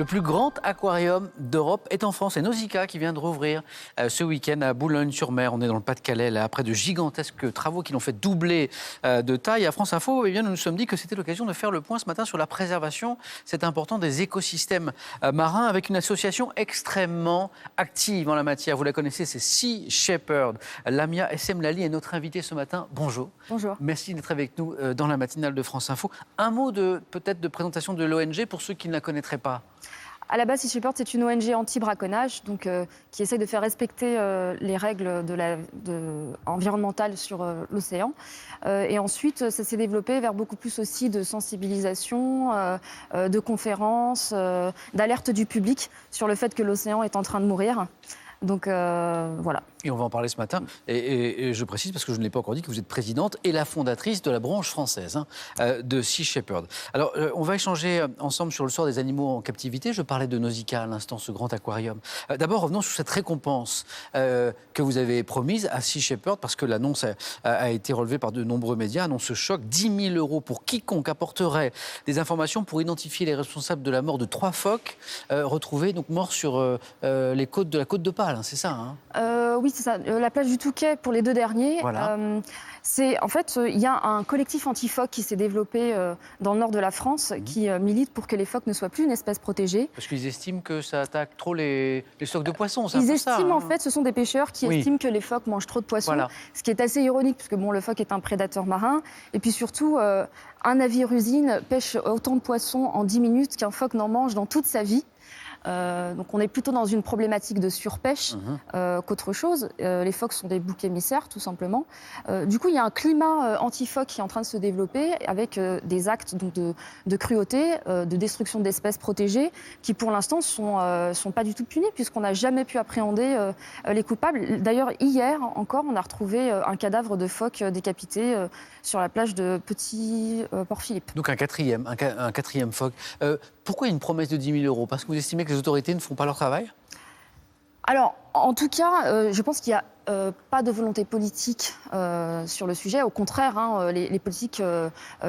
Le plus grand aquarium d'Europe est en France. C'est Nausicaa qui vient de rouvrir ce week-end à Boulogne-sur-Mer. On est dans le Pas-de-Calais, là, après de gigantesques travaux qui l'ont fait doubler de taille. À France Info, eh bien, nous nous sommes dit que c'était l'occasion de faire le point ce matin sur la préservation, c'est important, des écosystèmes marins avec une association extrêmement active en la matière. Vous la connaissez, c'est Sea Shepherd. Lamia Essemlali est notre invitée ce matin. Bonjour. Bonjour. Merci d'être avec nous dans la matinale de France Info. Un mot peut-être de présentation de l'ONG pour ceux qui ne la connaîtraient pas. À la base, Sea Shepherd, c'est une ONG anti-braconnage, donc qui essaie de faire respecter les règles environnementales sur l'océan. Et ensuite, ça s'est développé vers beaucoup plus aussi de sensibilisation, de conférences, d'alerte du public sur le fait que l'océan est en train de mourir. Donc voilà. Et on va en parler ce matin. Et je précise, parce que je ne l'ai pas encore dit, que vous êtes présidente et la fondatrice de la branche française de Sea Shepherd. Alors, on va échanger ensemble sur le sort des animaux en captivité. Je parlais de Nausicaa à l'instant, ce grand aquarium. D'abord, revenons sur cette récompense que vous avez promise à Sea Shepherd, parce que l'annonce a été relevée par de nombreux médias. Annonce choc, 10 000 € pour quiconque apporterait des informations pour identifier les responsables de la mort de 3 phoques retrouvés, donc morts sur les côtes de la Côte d'Opale, c'est ça Oui, c'est ça. La plage du Touquet pour les 2 derniers. Voilà. En fait, il y a un collectif anti-phoque qui s'est développé dans le nord de la France qui milite pour que les phoques ne soient plus une espèce protégée. Parce qu'ils estiment que ça attaque trop les stocks de poissons. Ils estiment, en fait, ce sont des pêcheurs qui estiment que les phoques mangent trop de poissons. Voilà. Ce qui est assez ironique, puisque le phoque est un prédateur marin. Et puis surtout, un navire-usine pêche autant de poissons en 10 minutes qu'un phoque n'en mange dans toute sa vie. Donc on est plutôt dans une problématique de surpêche qu'autre chose. Les phoques sont des boucs émissaires, tout simplement. Du coup, il y a un climat anti-phoque qui est en train de se développer avec des actes donc, de cruauté, de destruction d'espèces protégées qui, pour l'instant, sont pas du tout punis puisqu'on n'a jamais pu appréhender les coupables. D'ailleurs, hier encore, on a retrouvé un cadavre de phoque décapité sur la plage de Petit Port-Philippe. Donc un quatrième phoque. Pourquoi une promesse de 10 000 €? Parce que vous estimez que les autorités ne font pas leur travail? Alors, en tout cas, je pense qu'il y a pas de volonté politique sur le sujet. Au contraire, les politiques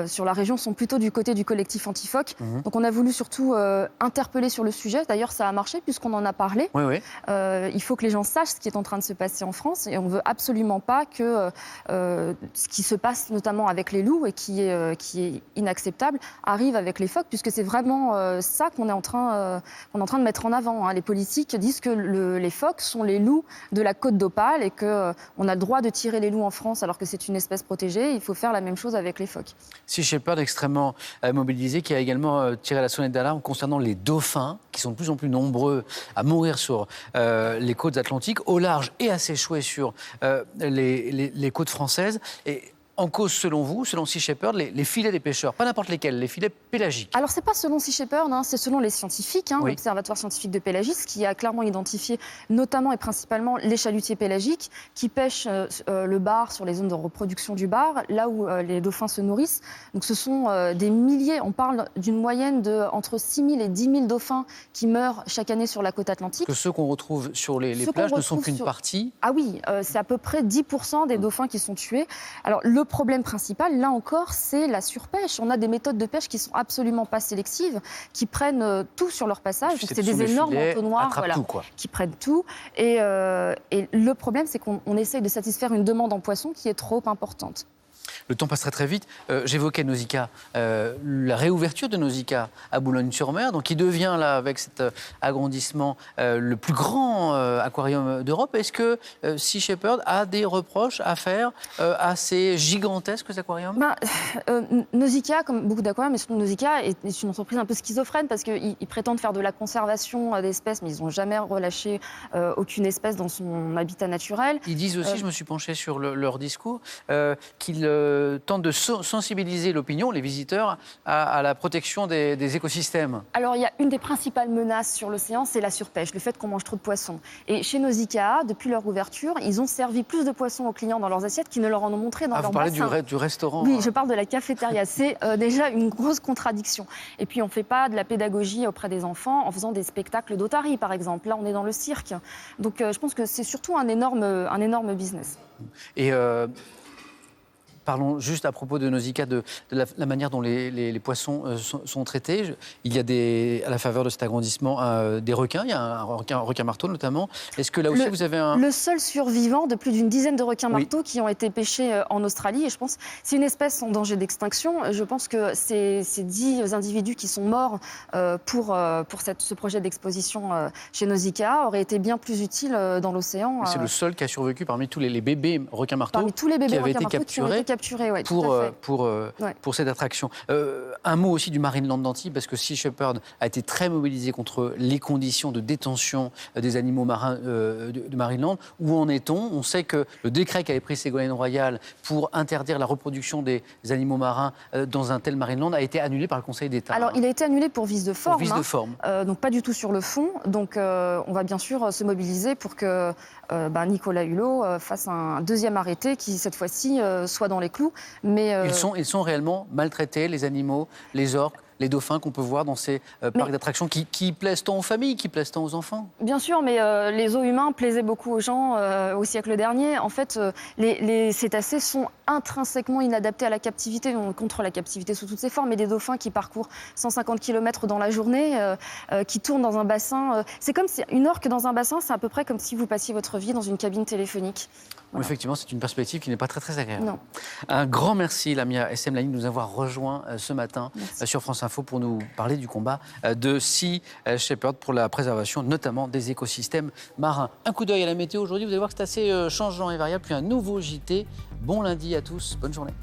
sur la région sont plutôt du côté du collectif anti-phoque. Donc on a voulu surtout interpeller sur le sujet. D'ailleurs, ça a marché puisqu'on en a parlé. Oui. Il faut que les gens sachent ce qui est en train de se passer en France. Et on ne veut absolument pas que ce qui se passe notamment avec les loups et qui est inacceptable arrive avec les phoques, puisque c'est vraiment ça qu'on est en train de mettre en avant. Les politiques disent que les phoques sont les loups de la Côte d'Opale et qu'on a le droit de tirer les loups en France alors que c'est une espèce protégée. Il faut faire la même chose avec les phoques. Sea Shepherd extrêmement mobilisé, qui a également tiré la sonnette d'alarme concernant les dauphins, qui sont de plus en plus nombreux à mourir sur les côtes atlantiques, au large et à s'échouer sur les côtes françaises. Et en cause, selon vous, selon Sea Shepherd, les filets des pêcheurs, pas n'importe lesquels, les filets pélagiques. Alors, c'est pas selon Sea Shepherd, c'est selon les scientifiques, l'Observatoire scientifique de pélagisme, qui a clairement identifié notamment et principalement les chalutiers pélagiques qui pêchent le bar sur les zones de reproduction du bar, là où les dauphins se nourrissent. Donc, ce sont des milliers, on parle d'une moyenne de entre 6 000 et 10 000 dauphins qui meurent chaque année sur la côte atlantique. Que ceux qu'on retrouve sur les plages ne sont qu'une partie. Ah oui, c'est à peu près 10% des dauphins qui sont tués. Alors, le problème principal, là encore, c'est la surpêche. On a des méthodes de pêche qui sont absolument pas sélectives, qui prennent tout sur leur passage. C'est des énormes entonnoirs qui prennent tout. Et le problème, c'est qu'on essaye de satisfaire une demande en poisson qui est trop importante. Le temps passe très très vite. J'évoquais Nausicaa, la réouverture de Nausicaa à Boulogne-sur-Mer, donc qui devient là avec cet agrandissement le plus grand aquarium d'Europe. Est-ce que Sea Shepherd a des reproches à faire à ces gigantesques aquariums? Nausicaa, comme beaucoup d'aquariums, mais surtout Nausicaa, est une entreprise un peu schizophrène parce qu'ils prétendent faire de la conservation d'espèces, mais ils n'ont jamais relâché aucune espèce dans son habitat naturel. Ils disent aussi, je me suis penché sur leur discours, qu'ils tentent de sensibiliser l'opinion, les visiteurs, à la protection des écosystèmes. Alors, il y a une des principales menaces sur l'océan, c'est la surpêche, le fait qu'on mange trop de poissons. Et chez Nausicaa, depuis leur ouverture, ils ont servi plus de poissons aux clients dans leurs assiettes qu'ils ne leur en ont montré dans leur bassin. Vous parlez du restaurant? Oui, je parle de la cafétéria. C'est déjà une grosse contradiction. Et puis, on ne fait pas de la pédagogie auprès des enfants en faisant des spectacles d'otarie, par exemple. Là, on est dans le cirque. Donc, je pense que c'est surtout un énorme business. Et parlons juste à propos de Nausicaa, de la manière dont les poissons sont traités. Il y a à la faveur de cet agrandissement des requins. Il y a un requin marteau notamment. Est-ce que là aussi vous avez le seul survivant de plus d'une dizaine de requins marteaux qui ont été pêchés en Australie. Et je pense que c'est une espèce en danger d'extinction. Je pense que ces 10 individus qui sont morts pour ce projet d'exposition chez Nausicaa auraient été bien plus utiles dans l'océan. C'est le seul qui a survécu parmi tous les bébés requins marteaux. Parmi tous les bébés qui avaient été capturés ouais, pour cette attraction. Un mot aussi du Marineland d'Antibes, parce que Sea Shepherd a été très mobilisé contre les conditions de détention des animaux marins de Marineland. Où en est-on? On sait que le décret qu'avait pris Ségolène Royal pour interdire la reproduction des animaux marins dans un tel Marineland a été annulé par le Conseil d'État. Alors, il a été annulé pour vice de forme. Pour vice de forme. Donc, pas du tout sur le fond. Donc, on va bien sûr se mobiliser pour que Nicolas Hulot fasse un deuxième arrêté qui, cette fois-ci, soit dans les clous. Mais, ils sont réellement maltraités, les animaux, les orques, les dauphins qu'on peut voir dans ces parcs d'attractions qui plaisent tant aux familles, qui plaisent tant aux enfants. Bien sûr, mais les zoos humains plaisaient beaucoup aux gens au siècle dernier. En fait, les cétacés sont intrinsèquement inadaptés à la captivité, contre la captivité sous toutes ses formes, mais des dauphins qui parcourent 150 km dans la journée, qui tournent dans un bassin. C'est comme si une orque dans un bassin, c'est à peu près comme si vous passiez votre vie dans une cabine téléphonique. Voilà. Effectivement, c'est une perspective qui n'est pas très agréable. Non. Un grand merci, Lamia Essemlaïn, de nous avoir rejoints ce matin sur France Info pour nous parler du combat de Sea Shepherd pour la préservation notamment des écosystèmes marins. Un coup d'œil à la météo aujourd'hui, vous allez voir que c'est assez changeant et variable. Puis un nouveau JT. Bon lundi à tous, bonne journée.